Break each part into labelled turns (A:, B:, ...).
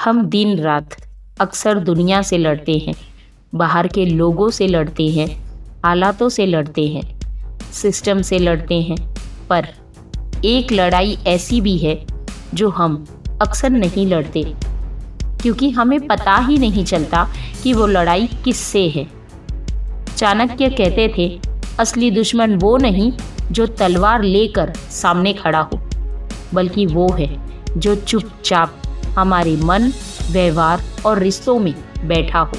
A: हम दिन रात अक्सर दुनिया से लड़ते हैं, बाहर के लोगों से लड़ते हैं, हालातों से लड़ते हैं, सिस्टम से लड़ते हैं। पर एक लड़ाई ऐसी भी है जो हम अक्सर नहीं लड़ते, क्योंकि हमें पता ही नहीं चलता कि वो लड़ाई किससे है। चाणक्य कहते थे, असली दुश्मन वो नहीं जो तलवार लेकर सामने खड़ा हो, बल्कि वो है जो चुपचाप हमारे मन, व्यवहार और रिश्तों में बैठा हो।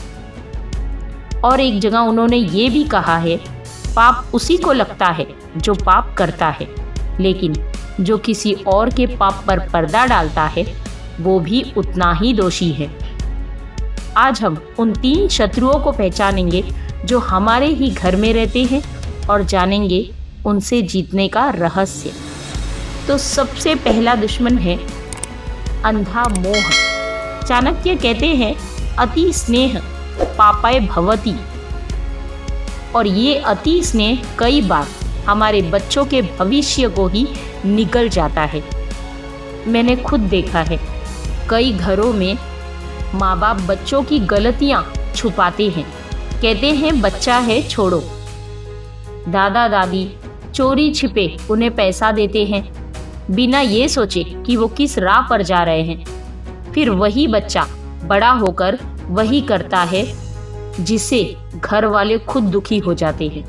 A: और एक जगह उन्होंने ये भी कहा है, पाप उसी को लगता है जो पाप करता है, लेकिन जो किसी और के पाप पर पर्दा डालता है वो भी उतना ही दोषी है। आज हम उन 3 शत्रुओं को पहचानेंगे जो हमारे ही घर में रहते हैं और जानेंगे उनसे जीतने का रहस्य। तो सबसे पहला दुश्मन है अंधा मोह। चाणक्य कहते हैं, अति स्नेह पापाय भवति। और ये अति स्नेह कई बार हमारे बच्चों के भविष्य को ही निगल जाता है। मैंने खुद देखा है, कई घरों में माँ बाप बच्चों की गलतियाँ छुपाते हैं, कहते हैं बच्चा है छोड़ो। दादा दादी चोरी छिपे उन्हें पैसा देते हैं, बिना ये सोचे कि वो किस राह पर जा रहे हैं। फिर वही बच्चा बड़ा होकर वही करता है जिससे घर वाले खुद दुखी हो जाते हैं,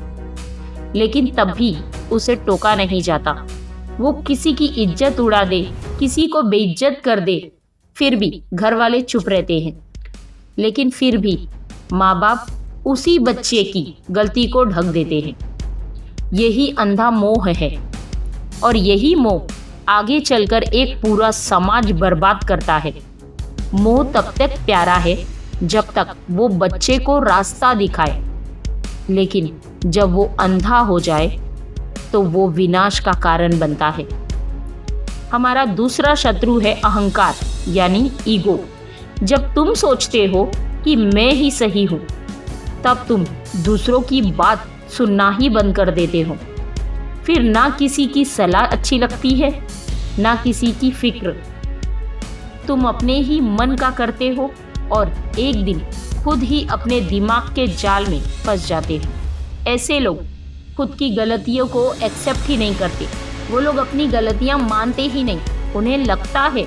A: लेकिन तब भी उसे टोका नहीं जाता। वो किसी की इज्जत उड़ा दे, किसी को बेइज्जत कर दे, फिर भी घर वाले चुप रहते हैं। लेकिन फिर भी माँ बाप उसी बच्चे की गलती को ढक देते हैं। यही अंधा मोह है, और यही मोह आगे चलकर एक पूरा समाज बर्बाद करता है। मोह तब तक प्यारा है जब तक वो बच्चे को रास्ता दिखाए, लेकिन जब वो अंधा हो जाए तो वो विनाश का कारण बनता है। हमारा दूसरा शत्रु है अहंकार, यानी ईगो। जब तुम सोचते हो कि मैं ही सही हूँ, तब तुम दूसरों की बात सुनना ही बंद कर देते हो। फिर ना किसी की सलाह अच्छी लगती है, ना किसी की फिक्र। तुम अपने ही मन का करते हो और एक दिन खुद ही अपने दिमाग के जाल में फंस जाते हो। ऐसे लोग खुद की गलतियों को एक्सेप्ट ही नहीं करते। वो लोग अपनी गलतियां मानते ही नहीं। उन्हें लगता है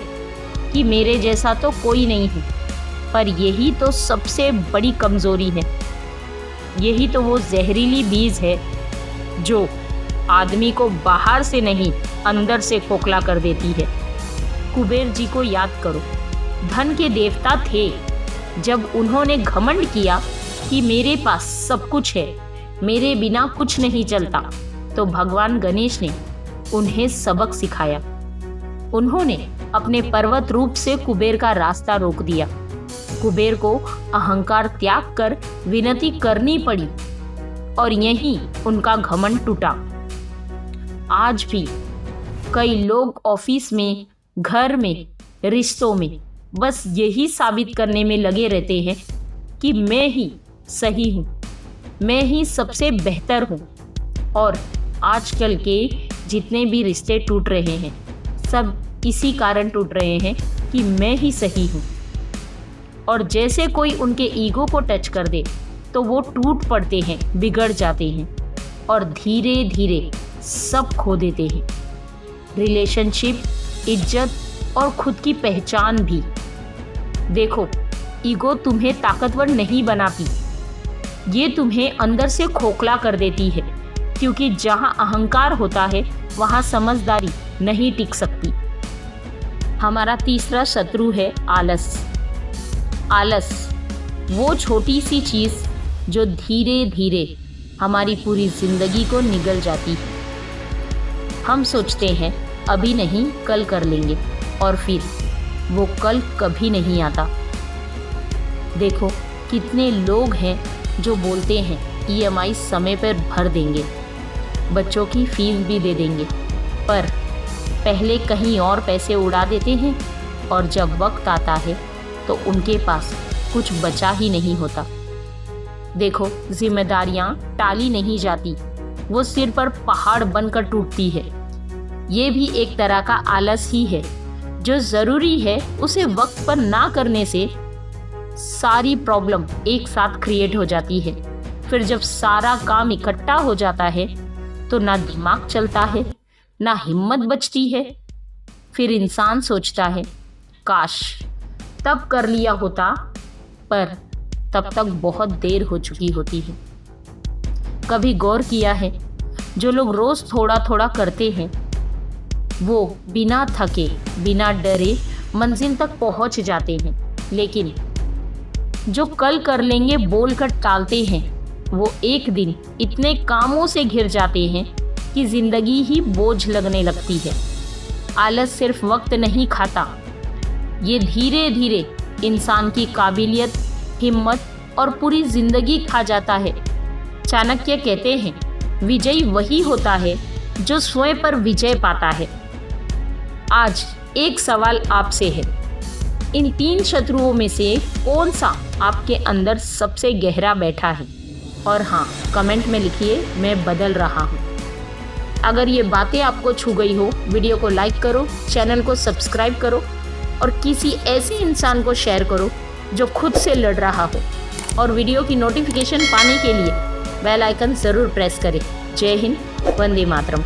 A: कि मेरे जैसा तो कोई नहीं है। पर यही तो सबसे बड़ी कमजोरी है। यही तो वो जहरीली बीज है जो आदमी को बाहर से नहीं, अंदर से खोखला कर देती है। कुबेर जी को याद करो, धन के देवता थे। जब उन्होंने घमंड किया कि मेरे पास सब कुछ है, मेरे बिना कुछ नहीं चलता, तो भगवान गणेश ने उन्हें सबक सिखाया। उन्होंने अपने पर्वत रूप से कुबेर का रास्ता रोक दिया। कुबेर को अहंकार त्याग कर विनती करनी पड़ी, और यहीं उनका घमंड टूटा। आज भी कई लोग ऑफिस में, घर में, रिश्तों में बस यही साबित करने में लगे रहते हैं कि मैं ही सही हूँ, मैं ही सबसे बेहतर हूँ। और आजकल के जितने भी रिश्ते टूट रहे हैं, सब इसी कारण टूट रहे हैं कि मैं ही सही हूँ। और जैसे कोई उनके ईगो को टच कर दे तो वो टूट पड़ते हैं, बिगड़ जाते हैं और धीरे धीरे सब खो देते हैं। रिलेशनशिप, इज्जत और खुद की पहचान भी। देखो, ईगो तुम्हें ताकतवर नहीं बनाती, ये तुम्हें अंदर से खोखला कर देती है, क्योंकि जहाँ अहंकार होता है वहाँ समझदारी नहीं टिक सकती। हमारा तीसरा शत्रु है आलस। आलस वो छोटी सी चीज़ जो धीरे धीरे हमारी पूरी जिंदगी को निगल जाती है। हम सोचते हैं अभी नहीं कल कर लेंगे, और फिर वो कल कभी नहीं आता। देखो, कितने लोग हैं जो बोलते हैं EMI समय पर भर देंगे, बच्चों की फीस भी दे देंगे, पर पहले कहीं और पैसे उड़ा देते हैं, और जब वक्त आता है तो उनके पास कुछ बचा ही नहीं होता। देखो, जिम्मेदारियां टाली नहीं जाती, वो सिर पर पहाड़ बनकर टूटती है। ये भी एक तरह का आलस ही है जो ज़रूरी है उसे वक्त पर ना करने से सारी प्रॉब्लम एक साथ क्रिएट हो जाती है। फिर जब सारा काम इकट्ठा हो जाता है तो ना दिमाग चलता है, ना हिम्मत बचती है। फिर इंसान सोचता है काश तब कर लिया होता, पर तब तक बहुत देर हो चुकी होती है। कभी गौर किया है, जो लोग रोज थोड़ा थोड़ा करते हैं वो बिना थके बिना डरे मंजिल तक पहुंच जाते हैं, लेकिन जो कल कर लेंगे बोलकर टालते हैं वो एक दिन इतने कामों से घिर जाते हैं कि जिंदगी ही बोझ लगने लगती है। आलस सिर्फ वक्त नहीं खाता, ये धीरे धीरे इंसान की काबिलियत, हिम्मत और पूरी जिंदगी खा जाता है। चाणक्य कहते हैं विजयी वही होता है जो स्वयं पर विजय पाता है। आज एक सवाल आपसे है, इन 3 शत्रुओं में से कौन सा आपके अंदर सबसे गहरा बैठा है? और हाँ, कमेंट में लिखिए मैं बदल रहा हूँ। अगर ये बातें आपको छू गई हो, वीडियो को लाइक करो, चैनल को सब्सक्राइब करो और किसी ऐसे इंसान को शेयर करो जो खुद से लड़ रहा हो। और वीडियो की नोटिफिकेशन पाने के लिए बेल आइकन ज़रूर प्रेस करें। जय हिंद, वंदे मातरम।